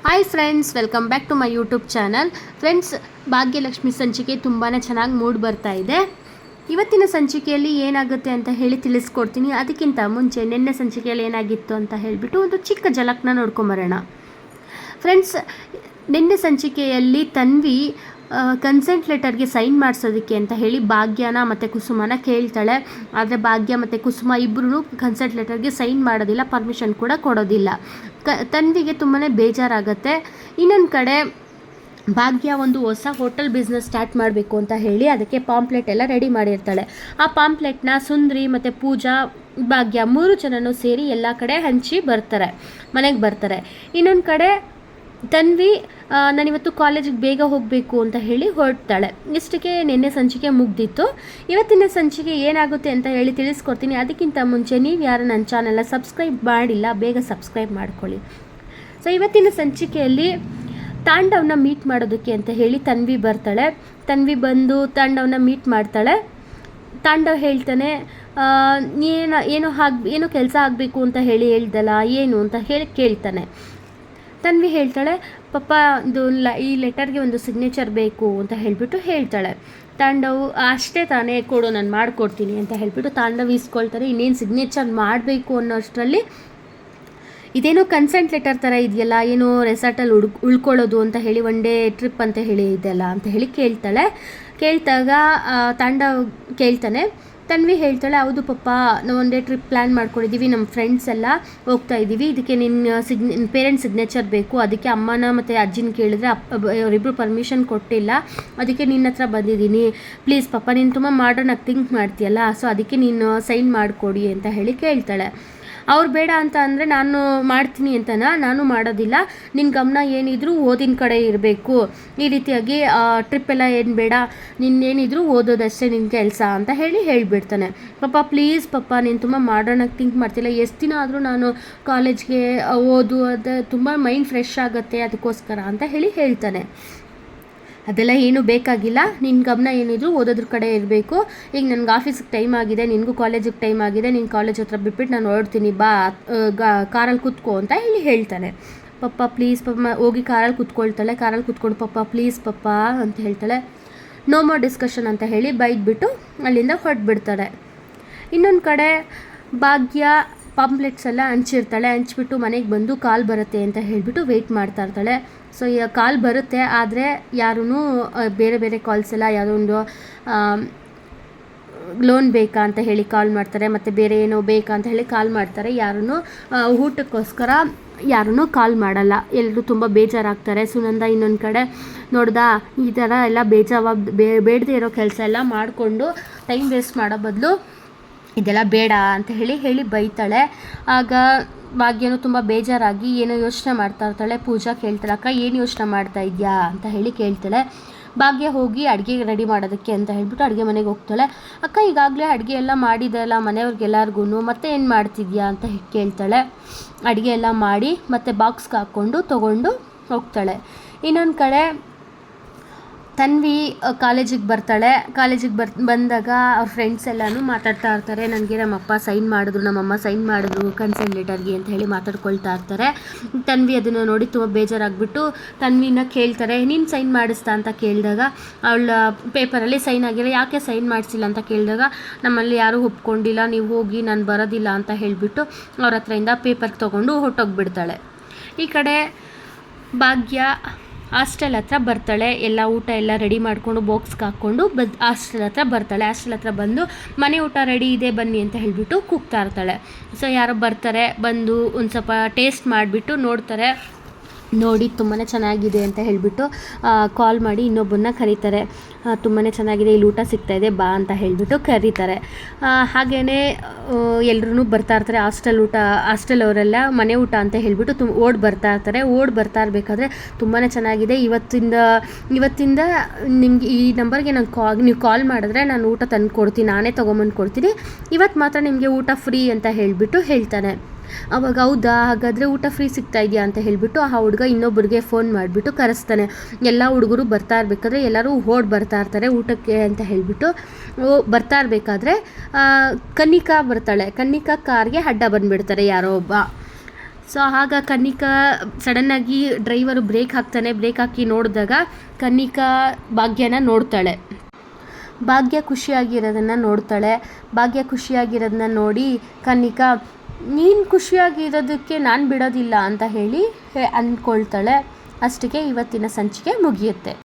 Hi friends, welcome back to my YouTube channel. Friends, Bhagyalakshmi ಸಂಚಿಕೆ ತುಂಬಾ ಚೆನ್ನಾಗಿ ಮೂಡ್ ಬರ್ತಾ ಇದೆ. ಇವತ್ತಿನ ಸಂಚಿಕೆಯಲ್ಲಿ ಏನಾಗುತ್ತೆ ಅಂತ ಹೇಳಿ ತಿಳಿಸ್ಕೊಡ್ತೀನಿ. ಅದಕ್ಕಿಂತ ಮುಂಚೆ ನಿನ್ನೆ ಸಂಚಿಕೆಯಲ್ಲಿ ಏನಾಗಿತ್ತು ಅಂತ ಹೇಳಿಬಿಟ್ಟು ಒಂದು ಚಿಕ್ಕ ಝಲಕ್ನ ನೋಡ್ಕೊಂಬರೋಣ. ಫ್ರೆಂಡ್ಸ್, ನಿನ್ನೆ ಸಂಚಿಕೆಯಲ್ಲಿ ತನ್ವಿ ಕನ್ಸೆಂಟ್ ಲೆಟರ್ಗೆ ಸೈನ್ ಮಾಡಿಸೋದಕ್ಕೆ ಅಂತ ಹೇಳಿ ಭಾಗ್ಯನ ಮತ್ತು ಕುಸುಮನ ಕೇಳ್ತಾಳೆ. ಆದರೆ ಭಾಗ್ಯ ಮತ್ತು ಕುಸುಮ ಇಬ್ಬರೂ ಕನ್ಸೆಂಟ್ ಲೆಟರ್ಗೆ ಸೈನ್ ಮಾಡೋದಿಲ್ಲ, ಪರ್ಮಿಷನ್ ಕೂಡ ಕೊಡೋದಿಲ್ಲ. ತನ್ವಿಗೆ ತುಂಬಾ ಬೇಜಾರಾಗುತ್ತೆ. ಇನ್ನೊಂದು ಕಡೆ ಭಾಗ್ಯ ಒಂದು ಹೊಸ ಹೋಟೆಲ್ ಬಿಸ್ನೆಸ್ ಸ್ಟಾರ್ಟ್ ಮಾಡಬೇಕು ಅಂತ ಹೇಳಿ ಅದಕ್ಕೆ ಪಾಂಪ್ಲೆಟ್ ಎಲ್ಲ ರೆಡಿ ಮಾಡಿರ್ತಾಳೆ. ಆ ಪಾಂಪ್ಲೆಟ್ನ ಸುಂದ್ರಿ ಮತ್ತು ಪೂಜಾ, ಭಾಗ್ಯ 3 ಜನನೂ ಸೇರಿ ಎಲ್ಲ ಕಡೆ ಹಂಚಿ ಮನೆಗೆ ಬರ್ತಾರೆ. ಇನ್ನೊಂದು ಕಡೆ ತನ್ವಿ ನಾನಿವತ್ತು ಕಾಲೇಜಿಗೆ ಬೇಗ ಹೋಗಬೇಕು ಅಂತ ಹೇಳಿ ಹೊರಡ್ತಾಳೆ. ಇಷ್ಟಕ್ಕೆ ನಿನ್ನೆ ಸಂಚಿಕೆ ಮುಗ್ದಿತ್ತು. ಇವತ್ತಿನ ಸಂಚಿಕೆ ಏನಾಗುತ್ತೆ ಅಂತ ಹೇಳಿ ತಿಳಿಸ್ಕೊಡ್ತೀನಿ. ಅದಕ್ಕಿಂತ ಮುಂಚೆ ನೀವು ಯಾರು ನನ್ನ ಚಾನೆಲ್ನ ಸಬ್ಸ್ಕ್ರೈಬ್ ಮಾಡಿಲ್ಲ, ಬೇಗ ಸಬ್ಸ್ಕ್ರೈಬ್ ಮಾಡ್ಕೊಳ್ಳಿ. ಸೊ ಇವತ್ತಿನ ಸಂಚಿಕೆಯಲ್ಲಿ ತಾಂಡವ್ನ ಮೀಟ್ ಮಾಡೋದಕ್ಕೆ ಅಂತ ಹೇಳಿ ತನ್ವಿ ಬರ್ತಾಳೆ. ತನ್ವಿ ಬಂದು ತಾಂಡವ್ನ ಮೀಟ್ ಮಾಡ್ತಾಳೆ. ತಾಂಡವ್ ಹೇಳ್ತಾನೆ, ಏನೋ ಕೆಲಸ ಆಗಬೇಕು ಅಂತ ಹೇಳ್ದಲ್ಲ, ಏನು ಅಂತ ಹೇಳಿ ಕೇಳ್ತಾನೆ. ತನ್ವಿ ಹೇಳ್ತಾಳೆ, ಪಾಪ ಈ ಲೆಟರ್ಗೆ ಒಂದು ಸಿಗ್ನೇಚರ್ ಬೇಕು ಅಂತ ಹೇಳಿಬಿಟ್ಟು ಹೇಳ್ತಾಳೆ. ತಾಂಡವ್ ಅಷ್ಟೇ ತಾನೇ, ಕೊಡು ನಾನು ಮಾಡಿಕೊಡ್ತೀನಿ ಅಂತ ಹೇಳಿಬಿಟ್ಟು ತಾಂಡವ್ ಇಸ್ಕೊಳ್ತಾರೆ. ಇನ್ನೇನು ಸಿಗ್ನೇಚರ್ ಮಾಡಬೇಕು ಅನ್ನೋಷ್ಟರಲ್ಲಿ ಇದೇನೋ ಕನ್ಸೆಂಟ್ ಲೆಟರ್ ಥರ ಇದೆಯಲ್ಲ, ಏನೋ ರೆಸಾರ್ಟಲ್ಲಿ ಉಳ್ಕೊಳ್ಳೋದು ಅಂತ ಹೇಳಿ ಒನ್ ಡೇ ಟ್ರಿಪ್ ಅಂತ ಹೇಳಿ ಇದೆಯಲ್ಲ ಅಂತ ಹೇಳಿ ಕೇಳ್ತಾಗ ತಾಂಡವ್ ಕೇಳ್ತಾನೆ. ತನ್ವಿ ಹೇಳ್ತಾಳೆ, ಹೌದು ಪಪ್ಪ, ನಾವು ಒನ್ ಡೇ ಟ್ರಿಪ್ ಪ್ಲ್ಯಾನ್ ಮಾಡ್ಕೊಂಡಿದ್ದೀವಿ, ನಮ್ಮ ಫ್ರೆಂಡ್ಸ್ ಎಲ್ಲ ಹೋಗ್ತಾ ಇದ್ದೀವಿ, ಇದಕ್ಕೆ ನಿನ್ನ ಪೇರೆಂಟ್ಸ್ ಸಿಗ್ನೇಚರ್ ಬೇಕು. ಅದಕ್ಕೆ ಅಮ್ಮನ ಮತ್ತು ಅಜ್ಜಿನ ಕೇಳಿದ್ರೆ ಅವರಿಬ್ಬರು ಪರ್ಮಿಷನ್ ಕೊಟ್ಟಿಲ್ಲ, ಅದಕ್ಕೆ ನಿನ್ನ ಹತ್ರ ಬಂದಿದ್ದೀನಿ. ಪ್ಲೀಸ್ ಪಪ್ಪ, ನೀನು ತುಂಬ ಮಾಡರ್ನ್ ಆಗಿ ಥಿಂಕ್ ಮಾಡ್ತೀಯಲ್ಲ, ಸೊ ಅದಕ್ಕೆ ನೀನು ಸೈನ್ ಮಾಡಿಕೊಡಿ ಅಂತ ಹೇಳಿ ಕೇಳ್ತಾಳೆ. ಅವ್ರು ಬೇಡ ಅಂತ ಅಂದರೆ ನಾನು ಮಾಡ್ತೀನಿ ಅಂತನಾ? ನಾನು ಮಾಡೋದಿಲ್ಲ, ನಿನ್ನ ಗಮನ ಏನಿದ್ರು ಓದಿನ ಕಡೆ ಇರಬೇಕು. ಈ ರೀತಿಯಾಗಿ ಟ್ರಿಪ್ ಎಲ್ಲ ಏನು ಬೇಡ, ನಿನ್ನೇನಿದ್ರು ಓದೋದಷ್ಟೇ ನಿನ್ನ ಕೆಲಸ ಅಂತ ಹೇಳಿಬಿಡ್ತಾನೆ. ಪಾಪ ಪ್ಲೀಸ್ ಪಪ್ಪ, ನೀನು ತುಂಬ ಮಾಡರ್ನಾಗಿ ಥಿಂಕ್ ಮಾಡ್ತಿಲ್ಲ, ಎಷ್ಟು ದಿನ ಆದರೂ ನಾನು ಕಾಲೇಜ್ಗೆ ಅದು ತುಂಬ ಮೈಂಡ್ ಫ್ರೆಶ್ ಆಗುತ್ತೆ, ಅದಕ್ಕೋಸ್ಕರ ಅಂತ ಹೇಳ್ತಾನೆ. ಅದೆಲ್ಲ ಏನೂ ಬೇಕಾಗಿಲ್ಲ, ನಿನ್ನ ಗಮನ ಏನಿದ್ರು ಓದೋದ್ರ ಕಡೆ ಇರಬೇಕು. ಈಗ ನನಗೆ ಆಫೀಸಿಗೆ ಟೈಮ್ ಆಗಿದೆ, ನಿನಗೂ ಕಾಲೇಜಿಗೆ ಟೈಮ್ ಆಗಿದೆ, ನೀನು ಕಾಲೇಜ್ ಹತ್ರ ಬಿಟ್ಬಿಟ್ಟು ನಾನು ಹೊರಡ್ತೀನಿ, ಬಾ ಕಾರಲ್ಲಿ ಕೂತ್ಕೋ ಅಂತ ಹೇಳ್ತಾನೆ. ಪಪ್ಪ ಪ್ಲೀಸ್ ಪಪ್ಪ, ಹೋಗಿ ಕಾರಲ್ಲಿ ಕೂತ್ಕೊಳ್ತಾಳೆ. ಕಾರಲ್ಲಿ ಕೂತ್ಕೊಂಡು ಪಪ್ಪ ಪ್ಲೀಸ್ ಪಪ್ಪ ಅಂತ ಹೇಳ್ತಾಳೆ. ನೋ ಮೋರ್ ಡಿಸ್ಕಷನ್ ಅಂತ ಹೇಳಿ ಬೈದ್ಬಿಟ್ಟು ಅಲ್ಲಿಂದ ಹೊರಟ್ಬಿಡ್ತಾಳೆ. ಇನ್ನೊಂದು ಕಡೆ ಭಾಗ್ಯ ಪಾಂಪ್ಲೆಟ್ಸ್ ಎಲ್ಲ ಹಂಚ್ಬಿಟ್ಟು ಮನೆಗೆ ಬಂದು ಕಾಲ್ ಬರುತ್ತೆ ಅಂತ ಹೇಳಿಬಿಟ್ಟು ವೆಯ್ಟ್ ಮಾಡ್ತಾ ಇರ್ತಾಳೆ. ಸೊ ಈಗ ಕಾಲ್ ಬರುತ್ತೆ, ಆದರೆ ಯಾರೂ ಬೇರೆ ಬೇರೆ ಕಾಲ್ಸ್ ಎಲ್ಲ ಯಾವುದೋ ಒಂದು ಲೋನ್ ಬೇಕಾ ಅಂತ ಹೇಳಿ ಕಾಲ್ ಮಾಡ್ತಾರೆ, ಮತ್ತು ಬೇರೆ ಏನೋ ಬೇಕಾ ಅಂತ ಹೇಳಿ ಕಾಲ್ ಮಾಡ್ತಾರೆ. ಯಾರೂ ಊಟಕ್ಕೋಸ್ಕರ ಯಾರೂ ಕಾಲ್ ಮಾಡಲ್ಲ. ಎಲ್ಲರೂ ತುಂಬ ಬೇಜಾರಾಗ್ತಾರೆ. ಸುನಂದ ಇನ್ನೊಂದು ಕಡೆ ನೋಡ್ದಾ, ಈ ಥರ ಎಲ್ಲ ಬೇಡದೇ ಇರೋ ಕೆಲಸ ಎಲ್ಲ ಮಾಡಿಕೊಂಡು ಟೈಮ್ ವೇಸ್ಟ್ ಮಾಡೋ ಬದಲು ಇದೆಲ್ಲ ಬೇಡ ಅಂತ ಹೇಳಿ ಬೈತಾಳೆ. ಆಗ ಭಾಗ್ಯನೂ ತುಂಬ ಬೇಜಾರಾಗಿ ಏನೋ ಯೋಚನೆ ಮಾಡ್ತಾ ಇರ್ತಾಳೆ. ಪೂಜಾ ಕೇಳ್ತಾಳೆ, ಅಕ್ಕ ಏನು ಯೋಚನೆ ಮಾಡ್ತಾ ಇದೆಯಾ ಅಂತ ಕೇಳ್ತಾಳೆ. ಭಾಗ್ಯ ಹೋಗಿ ಅಡುಗೆ ರೆಡಿ ಮಾಡೋದಕ್ಕೆ ಅಂತ ಹೇಳ್ಬಿಟ್ಟು ಅಡುಗೆ ಮನೆಗೆ ಹೋಗ್ತಾಳೆ. ಅಕ್ಕ ಈಗಾಗಲೇ ಅಡುಗೆ ಎಲ್ಲ ಮಾಡಿದೆಯಲ್ಲ ಮನೆಯವ್ರಿಗೆಲ್ಲರಿಗೂ, ಮತ್ತೆ ಏನು ಮಾಡ್ತಿದ್ಯಾ ಅಂತ ಕೇಳ್ತಾಳೆ. ಅಡುಗೆ ಎಲ್ಲ ಮಾಡಿ ಮತ್ತು ಬಾಕ್ಸ್ಗೆ ಹಾಕ್ಕೊಂಡು ತೊಗೊಂಡು ಹೋಗ್ತಾಳೆ. ಇನ್ನೊಂದು ಕಡೆ ತನ್ವಿ ಕಾಲೇಜಿಗೆ ಬರ್ತಾಳೆ. ಬಂದಾಗ ಅವ್ರ ಫ್ರೆಂಡ್ಸ್ ಎಲ್ಲನೂ ಮಾತಾಡ್ತಾ ಇರ್ತಾರೆ. ನನಗೆ ನಮ್ಮಪ್ಪ ಸೈನ್ ಮಾಡಿದ್ರು, ನಮ್ಮಮ್ಮ ಸೈನ್ ಮಾಡಿದ್ರು ಕನ್ಸೆಂಟ್ ಲೆಟರ್ಗೆ ಅಂತ ಹೇಳಿ ಮಾತಾಡ್ಕೊಳ್ತಾ ಇರ್ತಾರೆ. ತನ್ವಿ ಅದನ್ನು ನೋಡಿ ತುಂಬ ಬೇಜಾರಾಗ್ಬಿಟ್ಟು ತನ್ವಿನ ಕೇಳ್ತಾರೆ, ನೀನು ಸೈನ್ ಮಾಡಿಸ್ತಾ ಅಂತ ಕೇಳಿದಾಗ ಅವಳ ಪೇಪರಲ್ಲಿ ಸೈನ್ ಆಗಿರೋ, ಯಾಕೆ ಸೈನ್ ಮಾಡಿಸಿಲ್ಲ ಅಂತ ಕೇಳಿದಾಗ ನಮ್ಮಲ್ಲಿ ಯಾರೂ ಒಪ್ಕೊಂಡಿಲ್ಲ, ನೀವು ಹೋಗಿ ನಾನು ಬರೋದಿಲ್ಲ ಅಂತ ಹೇಳಿಬಿಟ್ಟು ಅವ್ರ ಹತ್ರದಿಂದ ಪೇಪರ್ ತೊಗೊಂಡು ಹೊರಟೋಗ್ಬಿಡ್ತಾಳೆ. ಈ ಕಡೆ ಭಾಗ್ಯ ಹಾಸ್ಟೆಲ್ ಹತ್ರ ಬರ್ತಾಳೆ. ಎಲ್ಲ ಊಟ ಎಲ್ಲ ರೆಡಿ ಮಾಡಿಕೊಂಡು ಬಾಕ್ಸ್ಗೆ ಹಾಕ್ಕೊಂಡು ಹಾಸ್ಟೆಲ್ ಹತ್ರ ಬರ್ತಾಳೆ. ಹಾಸ್ಟೆಲ್ ಹತ್ರ ಬಂದು ಮನೆ ಊಟ ರೆಡಿ ಇದೆ ಬನ್ನಿ ಅಂತ ಹೇಳಿಬಿಟ್ಟು ಕೂಗ್ತಾ ಇರ್ತಾಳೆ. ಸೊ ಯಾರೋ ಬರ್ತಾರೆ, ಬಂದು ಒಂದು ಸ್ವಲ್ಪ ಟೇಸ್ಟ್ ಮಾಡಿಬಿಟ್ಟು ನೋಡ್ತಾರೆ. ನೋಡಿ ತುಂಬಾ ಚೆನ್ನಾಗಿದೆ ಅಂತ ಹೇಳಿಬಿಟ್ಟು ಕಾಲ್ ಮಾಡಿ ಇನ್ನೊಬ್ಬನ್ನ ಕರೀತಾರೆ. ತುಂಬಾ ಚೆನ್ನಾಗಿದೆ, ಇಲ್ಲಿ ಊಟ ಸಿಗ್ತಾಯಿದೆ ಬಾ ಅಂತ ಹೇಳಿಬಿಟ್ಟು ಕರೀತಾರೆ. ಹಾಗೆಯೇ ಎಲ್ಲರೂ ಬರ್ತಾ ಇರ್ತಾರೆ. ಹಾಸ್ಟೆಲ್ ಅವರೆಲ್ಲ ಮನೆ ಊಟ ಅಂತ ಹೇಳಿಬಿಟ್ಟು ಬರ್ತಾ ಇರಬೇಕಾದ್ರೆ ತುಂಬಾ ಚೆನ್ನಾಗಿದೆ, ಇವತ್ತಿಂದ ನಿಮಗೆ ಈ ನಂಬರ್ಗೆ ನೀವು ಕಾಲ್ ಮಾಡಿದ್ರೆ ನಾನು ಊಟ ತಂದು ಕೊಡ್ತೀನಿ, ನಾನೇ ತೊಗೊಂಬಂದು ಕೊಡ್ತೀನಿ, ಇವತ್ತು ಮಾತ್ರ ನಿಮಗೆ ಊಟ ಫ್ರೀ ಅಂತ ಹೇಳಿಬಿಟ್ಟು ಹೇಳ್ತಾನೆ. ಅವಾಗ ಹೌದಾ, ಹಾಗಾದರೆ ಊಟ ಫ್ರೀ ಸಿಗ್ತಾ ಇದೆಯಾ ಅಂತ ಹೇಳಿಬಿಟ್ಟು ಆ ಹುಡುಗ ಇನ್ನೊಬ್ಬರಿಗೆ ಫೋನ್ ಮಾಡಿಬಿಟ್ಟು ಕರೆಸ್ತಾನೆ. ಎಲ್ಲ ಹುಡುಗರು ಬರ್ತಾ ಇರಬೇಕಾದ್ರೆ ಎಲ್ಲರೂ ಬರ್ತಾ ಇರ್ತಾರೆ ಊಟಕ್ಕೆ ಅಂತ ಹೇಳಿಬಿಟ್ಟು. ಬರ್ತಾ ಇರಬೇಕಾದ್ರೆ ಕನ್ನಿಕಾ ಬರ್ತಾಳೆ. ಕನ್ನಿಕಾ ಕಾರ್ಗೆ ಅಡ್ಡ ಬಂದುಬಿಡ್ತಾರೆ ಯಾರೋ ಒಬ್ಬ. ಸೊ ಆಗ ಕನ್ನಿಕಾ ಸಡನ್ನಾಗಿ ಡ್ರೈವರು ಬ್ರೇಕ್ ಹಾಕ್ತಾನೆ. ಬ್ರೇಕ್ ಹಾಕಿ ನೋಡಿದಾಗ ಕನ್ನಿಕಾ ಭಾಗ್ಯನ ನೋಡ್ತಾಳೆ. ಭಾಗ್ಯ ಖುಷಿಯಾಗಿರೋದನ್ನು ನೋಡ್ತಾಳೆ. ಭಾಗ್ಯ ಖುಷಿಯಾಗಿರೋದನ್ನ ನೋಡಿ ಕನ್ನಿಕಾ ನೀನು ಖುಷಿಯಾಗಿರೋದಕ್ಕೆ ನಾನು ಬಿಡೋದಿಲ್ಲ ಅಂತ ಹೇಳಿ ಅಂದ್ಕೊಳ್ತಾಳೆ. ಅಷ್ಟಕ್ಕೆ ಇವತ್ತಿನ ಸಂಚಿಕೆ ಮುಗಿಯುತ್ತೆ.